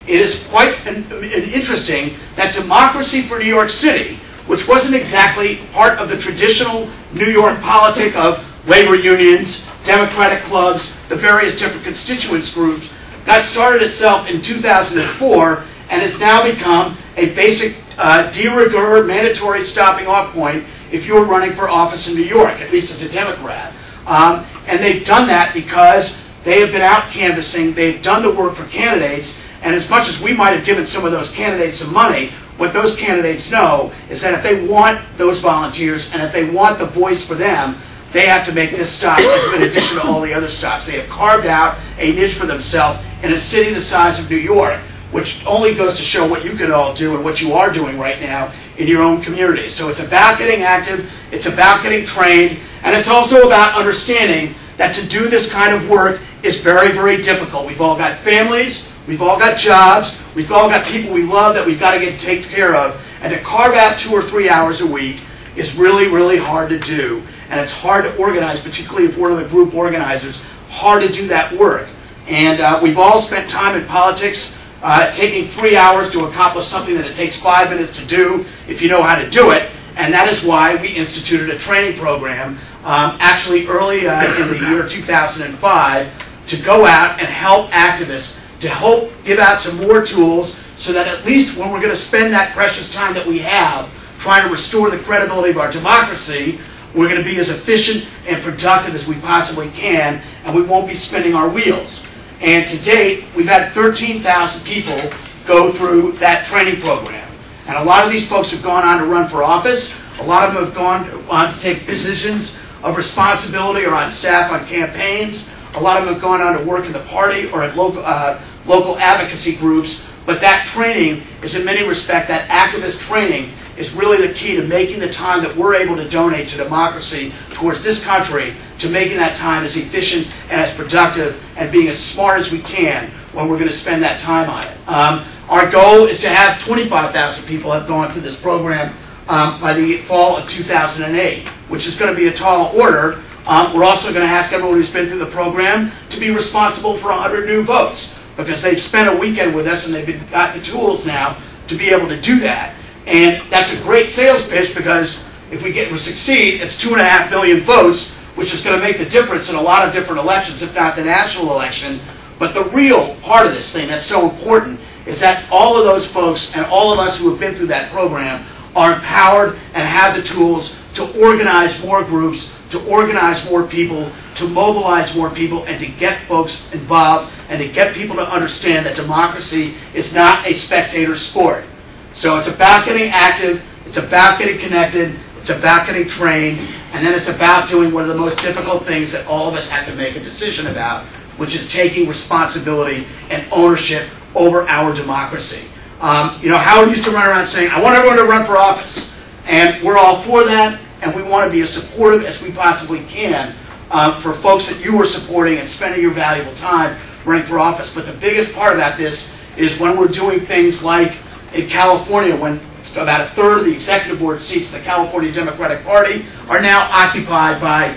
it is quite interesting that Democracy for New York City, which wasn't exactly part of the traditional New York politic of labor unions, democratic clubs, the various different constituents groups, got started itself in 2004 and has now become a basic de rigueur mandatory stopping off point if you're running for office in New York, at least as a Democrat. And they've done that because they have been out canvassing, they've done the work for candidates, and as much as we might have given some of those candidates some money, what those candidates know is that if they want those volunteers and if they want the voice for them, they have to make this stop as in addition to all the other stops. They have carved out a niche for themselves in a city the size of New York, which only goes to show what you can all do and what you are doing right now in your own community. So it's about getting active, it's about getting trained, and it's also about understanding that to do this kind of work is very, very difficult. We've all got families, we've all got jobs, we've all got people we love that we've got to take care of, and to carve out 2 or 3 hours a week is really, really hard to do. And it's hard to organize, particularly if one of the group organizers, hard to do that work. And we've all spent time in politics taking 3 hours to accomplish something that it takes 5 minutes to do if you know how to do it. And that is why we instituted a training program actually early in the year 2005 to go out and help activists, to help give out some more tools so that at least when we're going to spend that precious time that we have trying to restore the credibility of our democracy, we're going to be as efficient and productive as we possibly can, and we won't be spinning our wheels. And to date, we've had 13,000 people go through that training program. And a lot of these folks have gone on to run for office. A lot of them have gone on to take positions of responsibility or on staff on campaigns. A lot of them have gone on to work in the party or at local advocacy groups. But that training is in many respects, that activist training is really the key to making the time that we're able to donate to democracy towards this country, to making that time as efficient and as productive and being as smart as we can when we're going to spend that time on it. Our goal is to have 25,000 people have gone through this program by the fall of 2008, which is going to be a tall order. We're also going to ask everyone who's been through the program to be responsible for 100 new votes, because they've spent a weekend with us and they've got the tools now to be able to do that. And that's a great sales pitch, because if we succeed, it's 2.5 billion votes, which is going to make the difference in a lot of different elections, if not the national election. But the real part of this thing that's so important is that all of those folks and all of us who have been through that program are empowered and have the tools to organize more groups, to organize more people, to mobilize more people, and to get folks involved and to get people to understand that democracy is not a spectator sport. So it's about getting active, it's about getting connected, it's about getting trained, and then it's about doing one of the most difficult things that all of us have to make a decision about, which is taking responsibility and ownership over our democracy. You know, Howard used to run around saying, I want everyone to run for office. And we're all for that, and we want to be as supportive as we possibly can for folks that you are supporting and spending your valuable time running for office. But the biggest part about this is when we're doing things like in California, when about 1/3 of the executive board seats of the California Democratic Party are now occupied by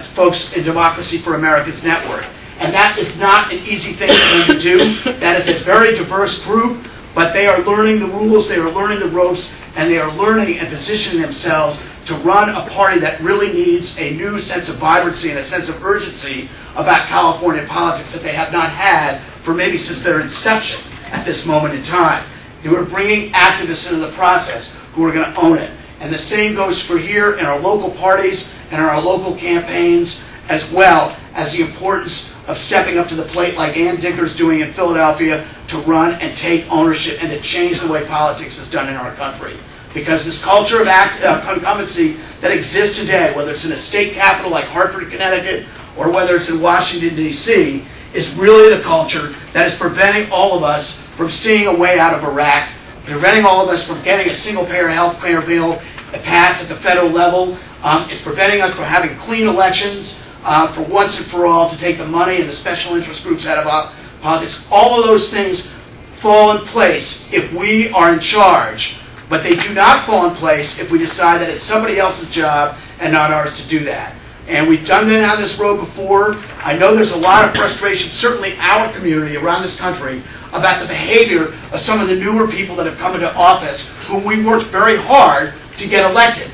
folks in Democracy for America's network. And that is not an easy thing for them to do. That is a very diverse group, but they are learning the rules, they are learning the ropes, and they are learning and positioning themselves to run a party that really needs a new sense of vibrancy and a sense of urgency about California politics that they have not had for maybe since their inception at this moment in time. They are bringing activists into the process who are going to own it. And the same goes for here in our local parties and our local campaigns, as well as the importance of stepping up to the plate like Ann Dicker's doing in Philadelphia to run and take ownership and to change the way politics is done in our country. Because this culture of incumbency that exists today, whether it's in a state capital like Hartford, Connecticut, or whether it's in Washington, D.C., is really the culture that is preventing all of us from seeing a way out of Iraq, preventing all of us from getting a single-payer health care bill passed at the federal level. It's preventing us from having clean elections for once and for all, to take the money and the special interest groups out of politics. All of those things fall in place if we are in charge, but they do not fall in place if we decide that it's somebody else's job and not ours to do that. And we've done that on this road before. I know there's a lot of frustration, certainly our community around this country, about the behavior of some of the newer people that have come into office, whom we worked very hard to get elected.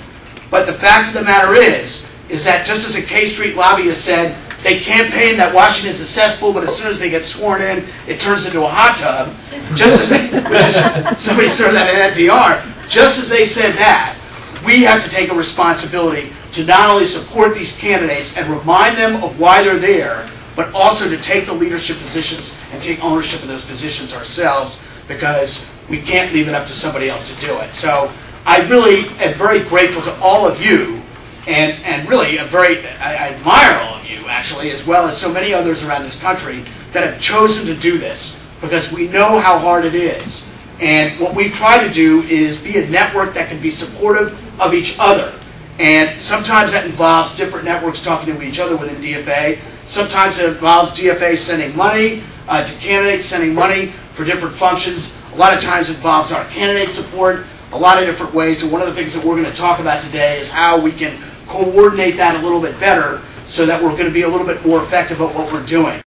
But the fact of the matter is that just as a K Street lobbyist said, they campaign that Washington is a cesspool, but as soon as they get sworn in, it turns into a hot tub. Just as they, which is, somebody said that at NPR, just as they said that, we have to take a responsibility to not only support these candidates and remind them of why they're there, but also to take the leadership positions and take ownership of those positions ourselves, because we can't leave it up to somebody else to do it. So I really am very grateful to all of you, and really I admire all of you, actually, as well as so many others around this country that have chosen to do this, because we know how hard it is. And what we try to do is be a network that can be supportive of each other. And sometimes that involves different networks talking to each other within DFA. Sometimes it involves DFA sending money to candidates, sending money for different functions. A lot of times it involves our candidate support, a lot of different ways. And one of the things that we're going to talk about today is how we can coordinate that a little bit better so that we're going to be a little bit more effective at what we're doing.